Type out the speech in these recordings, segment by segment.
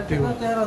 सगळ्यांना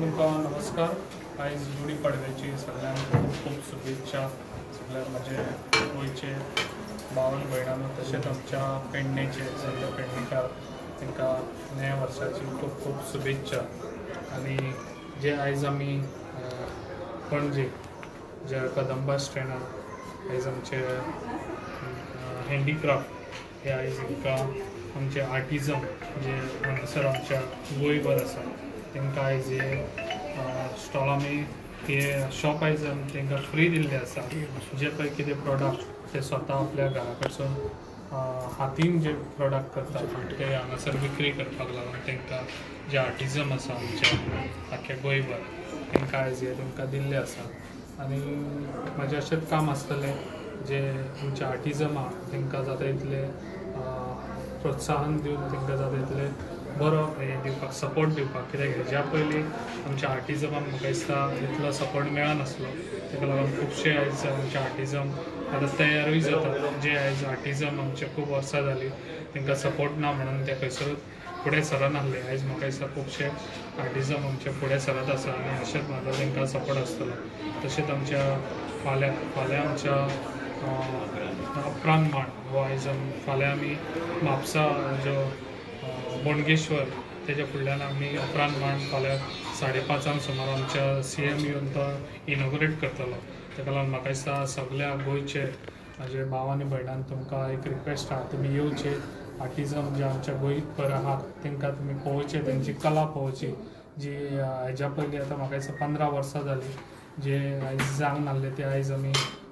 तुमकां नमस्कार. आयज गुडी पाडव्याची सगळ्यांक खूब खूब शुभेच्छा. सगळ्या म्हजे गोंयचे भावन भयणांनो तशेंच आमच्या पेडणेचे सगळे पेडणेकार तांकां नव्या वर्साची खूब खूब शुभेच्छा. आनी जे आयज आमी पणजे जे कदंबा स्टँडार आयज आमचे हँडीक्राफ्ट हे आयज तांकां आमचे आर्टिजम जे हांगासर आमच्या गोंयभर आसा तांकां आयज हे स्टॉल आमी हे शॉप आयज तांकां फ्री दिल्ले आसा. जे पळय कितें प्रोडक्ट ते स्वता आपल्या घरा कडसून हातीन जे प्रोडक्ट करतात ते हांगासर विक्री करपाक लागून तांकां जे आर्टिजम आसा आमच्या आख्या गोंयभर तांकां आयज हे तांकां दिल्ले आसा. आनी म्हाजें अशेंच काम आसतलें जे आमचे आर्टिजम आहा तांकां जाता तितलें प्रोत्साहन दिवन तांकां जाता तितलें बरो हे दिवपाक सपोर्ट दिवपाक. कित्याक हेज्या पयलीं आमच्या आर्टिजमाक म्हाका दिसता तितलो सपोर्ट मेळनासलो. ताका लागून खुबशे आयज आमचे आर्टिजम आतां तयारूय जातात जे आयज आर्टिजम आमचे खूब वर्सां जालीं तांकां सपोर्ट ना म्हणून ते खंयसरूच फुडें सरनासले. आयज म्हाका दिसता खुबशे आर्टिजम आमचे फुडें सरत आसा आनी अशेंच म्हाका तांकां सपोर्ट आसतलो. तशेंच आमच्या फाल्यां आमच्या उपरांत मांड हो आयज फाल्यां आमी म्हापसा जो बोडगेश्वर तेच्या फुडल्यान आमी उपरांत मांड फाल्यां 5:30 सुमार आमच्या CM येवन तो इनॉग्रेट करतलो. ताका लागून म्हाका दिसता सगळ्या गोंयचे म्हाजे भाव आनी भयणांक तुमकां एक रिक्वेस्ट आहा, तुमी येवचे. आर्टिजम जे आमच्या गोंयभर आहात तांकां तुमी पळोवचे, तांची कला पळोवची जी हेज्या पयलीं आतां म्हाका दिसता 15 वर्सां जालीं जे आयज जावंक नासले ते आयज आमी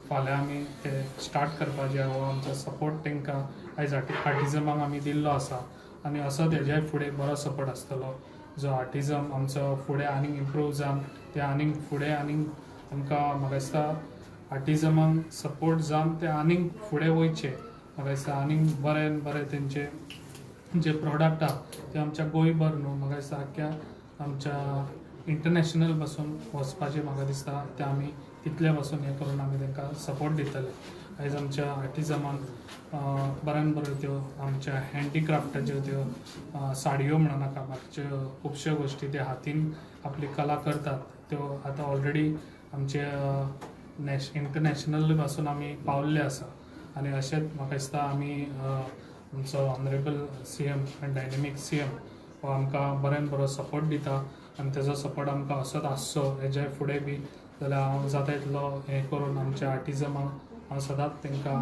फाल्यां आमी ते स्टार्ट करपाचें हो आमचो सपोर्ट तांकां आयज आर्टिजमाक आमी दिल्लो आसा आनी असो तेज्याय फुडें बरो सपोर्ट आसतलो जो आर्टिजम आमचो फुडें आनीक इम्प्रूव जावन ते आनीक फुडें आनीक आमकां म्हाका दिसता आर्टिजमाक सपोर्ट जावन ते आनीक फुडें वयचे म्हाका दिसता आनीक बरें बरें तेंचे जे प्रॉडक्ट आहा ते आमच्या गोंयभर न्हू म्हाका दिसता आख्या आमच्या इंटरनॅशनल पासून वचपाचें म्हाका दिसता ते आमी तितले पासून हें करून आमी तांकां सपोर्ट दितले आयज आमच्या आर्टिजमाक बऱ्यान बऱ्यो त्यो आमच्या हँडीक्राफ्टाच्यो त्यो साडयो म्हणूं नाका बाकीच्यो खुबश्यो गोश्टी ते हातीन आपली कला करतात त्यो आतां ऑलरेडी आमचे इंटरनॅशनल पासून आमी पावल्ले आसा आनी अशेंच म्हाका दिसता आमी आमचो ऑनरेबल CM आनी डायनेमीक CM हो आमकां बऱ्यान बरो सपोर्ट दिता आनी तेजो सपोर्ट आमकां असोच आसचो हेज्या फुडें बी जाल्यार हांव जाता तितलो हें करून आमच्या आर्टिजमाक हांव सदांच तांकां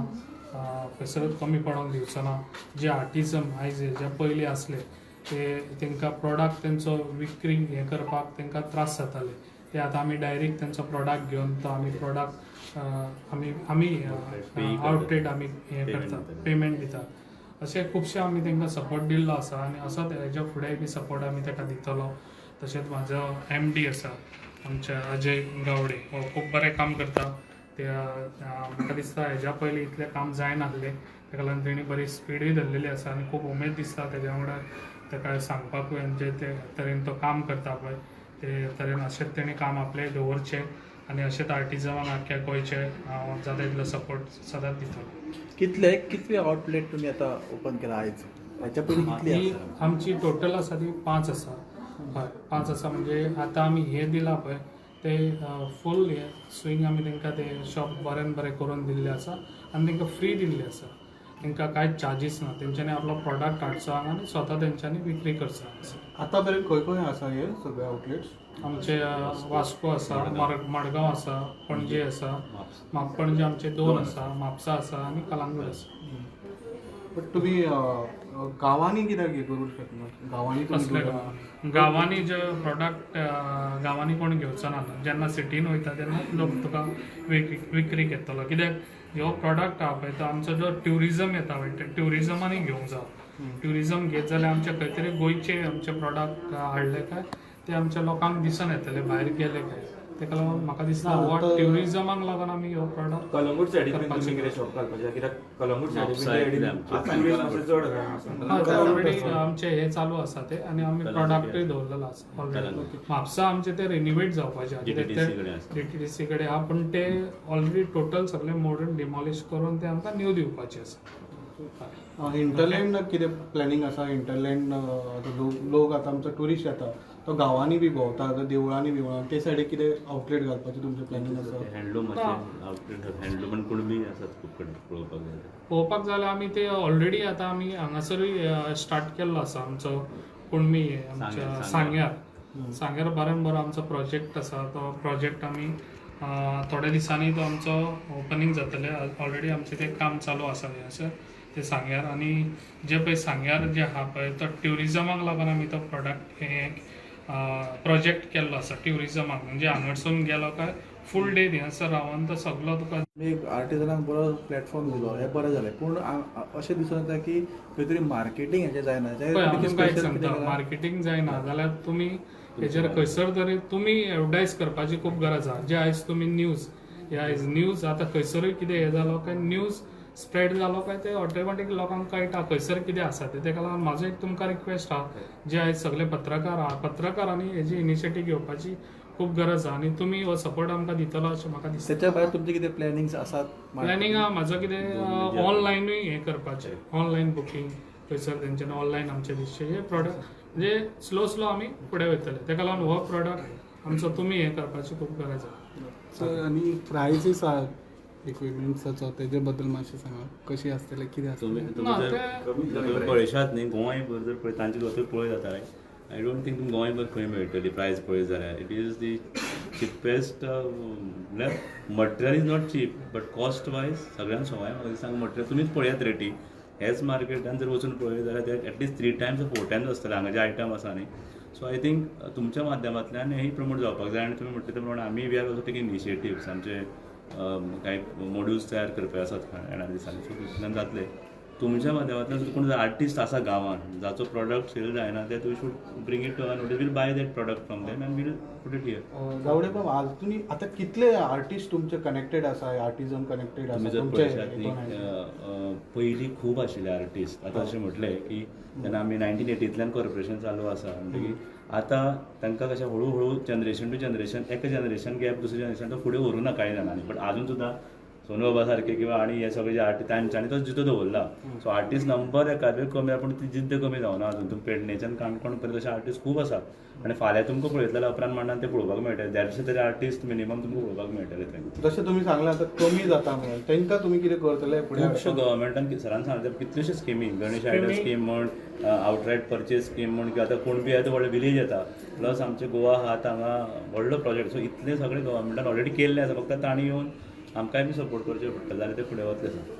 खंयसरूच कमी पडोंक दिवचो ना जे आर्टिजम आयज जे पयलीं आसले ते तांकां प्रॉडक्ट तेंचो विक्री हें करपाक तांकां त्रास जाताले ते आतां आमी डायरेक्ट तेंचो प्रॉडक्ट घेवन तो आमी प्रॉडक्ट आमी आउटलेट आमी हें करतात पेमेंट दितात अशें खुबशे आमी तांकां सपोर्ट दिल्लो आसा आनी असोच हेज्या फुडेंय बी सपोर्ट आमी ताका दितलो तशेंच म्हाजो MD आसा आमचे अजय गावडे हो खूब बरें काम करता ते म्हाका दिसता हेज्या पयलीं इतलें काम जायनासलें ताका लागून तेणी बरी स्पीडूय धरलेली आसा आनी खूब उमेद दिसता तेज्या वांगडा ताका सांगपाकूय आनी जे ते तरेन तो काम करता पळय ते तरेन अशेंच तेणी काम आपलें दवरचें आनी अशेंच आर्टिजमाक आख्या गोंयचे हांव जाता तितलो सपोर्ट सदांच दितलो कितले आउटलेट तुमी आतां ओपन केला आयज हाच्या पयलीं कितली आमची टोटल आसा ती 5 आसा हय 5 आसा म्हणजे आतां आमी हें दिलां पळय ते फूल हे स्विंग आमी तांकां ते शॉप बरें करून दिल्लें आसा आनी तांकां फ्री दिल्लें आसा तांकां कांयच चार्जीस ना तेंच्यांनी आपलो प्रॉडक्ट हाडचो हांगा आनी स्वता तेंच्यांनी विक्री करचो आतां पर्यंत खंय आसा हे सगळे आउटलेट्स आमचे वास्को आसा मडगांव आसा पणजे आसा पणजे आमचे 2 आसा म्हापसा आसा आनी कलंगूट आसा बट तुमी गांवांनी कित्याक हे करूंक शकना गांवांनी कसले गांवांनी जे प्रॉडक्ट गांवांनी कोण घेवचो ना जेन्ना सिटीन वयता तेन्ना लोक तुका विक्री घेतलो कित्याक हो प्रॉडक्ट आहा पळय तो आमचो जो ट्युरिजम येता पळय ते ट्युरिजमांनी घेवंक जाय ट्युरिजम घेत जाल्यार आमचे खंय तरी गोंयचे आमचे प्रॉडक्ट हाडले काय ते आमच्या लोकांक दिसून येतले भायर गेले काय ताका लागून म्हाका दिसता हो ट्युरिजमाक लागून आमी हो प्रॉडक्ट कलंगूट सायडीन तुमी कितें शॉप घालपाचें कित्याक कलंगूट सायडीन चड ऑलरेडी आमचे हे चालू आसा ते आनी आमी प्रॉडक्टूय दवरलेलो आसा ऑलरेडी म्हापसा आमचे ते रिनिवेट जावपाचे DTDC कडेन आहा पूण ते ऑलरेडी टोटल सगळे मोडून डिमॉलिश करून ते आमकां न्यू दिवपाचे आसा इंटरलँड कितें प्लॅनिंग आसा इंटरलँड लोक आतां आमचो ट्युरिस्ट येता तो गांवांनी बी भोंवता देवळांनी बी भोंवता ते सायडीक कितें आउटलेट घालपाचें तुमचें प्लॅनिंग आसा हँडलूम आनी कुणबी आसात खूब कडेन पळोवपाक जाल्यार आमी ते ऑलरेडी आतां आमी हांगासरूय स्टार्ट केल्लो आसा आमचो कुणबी आमच्या सांग्यार बऱ्यान बरो आमचो प्रोजेक्ट आसा तो प्रोजेक्ट आमी थोड्या दिसांनी तो आमचो ओपनिंग जातलें ऑलरेडी आमचें तें काम चालू आसा अशें ते सांग्यार आनी जे पळय सांग्यार जे आहा पळय तो ट्युरिजमाक लागून आमी तो प्रॉडक्ट हे प्रोजेक्ट केल्लो आसा ट्युरिजमाक म्हणजे हांगासून गेलो काय फूल डे थिंगासर रावन तो सगळो तुका एक आर्टिजनाक बरो प्लॅटफॉर्म दिलो हें बरें जालें पूण अशें दिसून येता की खंय तरी मार्केटींग हेचें जायना मार्केटींग जायना जाल्यार तुमी हेचेर खंयसर तरी तुमी एडवर्टायज करपाची खूब गरज आहा जे आयज तुमी न्यूज आतां खंयसरूय कितें हें जालो काय न्यूज स्प्रेड जालो काय ते ऑटोमॅटीक लोकांक कळटा खंयसर कितें आसा ते ताका लागून म्हाजो एक तुमकां रिक्वेस्ट आहा जे आयज सगळे पत्रकार आहा पत्रकारांनी हेजी इनिशिएटीव घेवपाची खूब गरज आहा आनी तुमी हो सपोर्ट आमकां दितलो अशें म्हाका दिसता तेच्या भायर तुमचे कितें प्लॅनिंग्स आसात प्लॅनिंग आहा म्हाजो कितें ऑनलायनूय हें करपाचें ऑनलायन बुकींग खंयसर तेंच्यानी ऑनलायन आमचे दिसचे हे प्रॉडक्ट म्हणजे स्लो आमी फुडें वयतले ताका लागून हो प्रॉडक्ट आमचो तुमी हें करपाची खूब गरज आहा आनी प्रायसीस आहा इक्विपमेंट्साचो तेजे बद्दल मातशें सांगा कशी आसतले कितें तुमी पळयशात न्ही गोंयभर जर पळय तांचे थंय पळय जाता आय डोंट थिंक तुमकां गोंयभर खंय मेळटली प्रायस पळय जाल्यार इट इज दी चिपेस्ट म्हणल्यार material is not cheap but cost wise सगळ्यांक सवाय म्हाका दिसता मटेरियल तुमीच पळयात रेटी हेच मार्केटान जर वचून पळय जाल्यार ते एटलीस्ट 3 times 4 times आसतले हांगा जे आयटम आसा न्ही सो आय थिंक तुमच्या माध्यमांतल्यान हें प्रमोट जावपाक जाय आनी तुमी म्हणटा ते प्रमाणे आमी we are also taking initiatives आमचे काही मॉड्यूल्स तयार करपाचे आसात येणाऱ्या दिसांनी सो तितूंतल्यान जातले तुमच्या माध्यमांतल्यान जर कोण आर्टिस्ट आसा गांवांत जाचो प्रॉडक्ट सेल जायना ते you should bring it to our notice we'll buy that product from them and we'll put it here Gawade बाब आज तुम्ही आता कितले आर्टिस्ट तुमचे कनेक्टेड आसा आर्टिजम कनेक्टेड तुम्ही आसा जर तुमचे पळयशात न्ही पयलीं खूब आशिल्ले आर्टिस्ट आतां अशें म्हटलें की जेन्ना आमी 1980तल्यान कॉर्पोरेशन चालू आसा म्हणटकीर आतां तांकां कशें हळू हळू जनरेशन टू जनरेशन एका जनरेशन गॅप दुसऱ्या जनरेशन तो फुडें व्हरूं ना कांय जाणांनी बट आजून सुद्दां सोनू बाबा सारके किंवा आनी हे सगळे जे आर्टिस्ट तांच्यांनी तो जितो दवरला सो आर्टिस्ट नंबर एकादेर कमी आसा पूण ती जिद्द कमी जावना अजून तुमी पेडणेच्यान काणकोण पर्यंत अशे आर्टिस्ट खूब आसा आनी फाल्यां तुमकां पळयत जाल्यार उपरांत मांडान ते पळोवपाक मेळटले 150 तरी आर्टिस्ट मिनिमम तुमकां पळोवपाक मेळटले थंय जशें तुमी सांगलें आतां कमी जाता म्हणून तांकां तुमी कितें करतले फुडें खुबश्यो गव्हर्मेंटान सरान सांगले कितल्योश्यो स्किमी गणेश आयडल स्कीम म्हण आवटरायट परचेस स्कीम म्हण किंवा आतां कुणबी येता व्हडले विलेज येता प्लस आमचे गोवा हात हांगा व्हडलो प्रोजेक्ट सो इतले सगळे गव्हर्मेंटान ऑलरेडी केल्ले आसा फक्त तांणी येवन आमकांय बी सपोर्ट करचें पडटलें जाल्यार ते फुडें वतले सर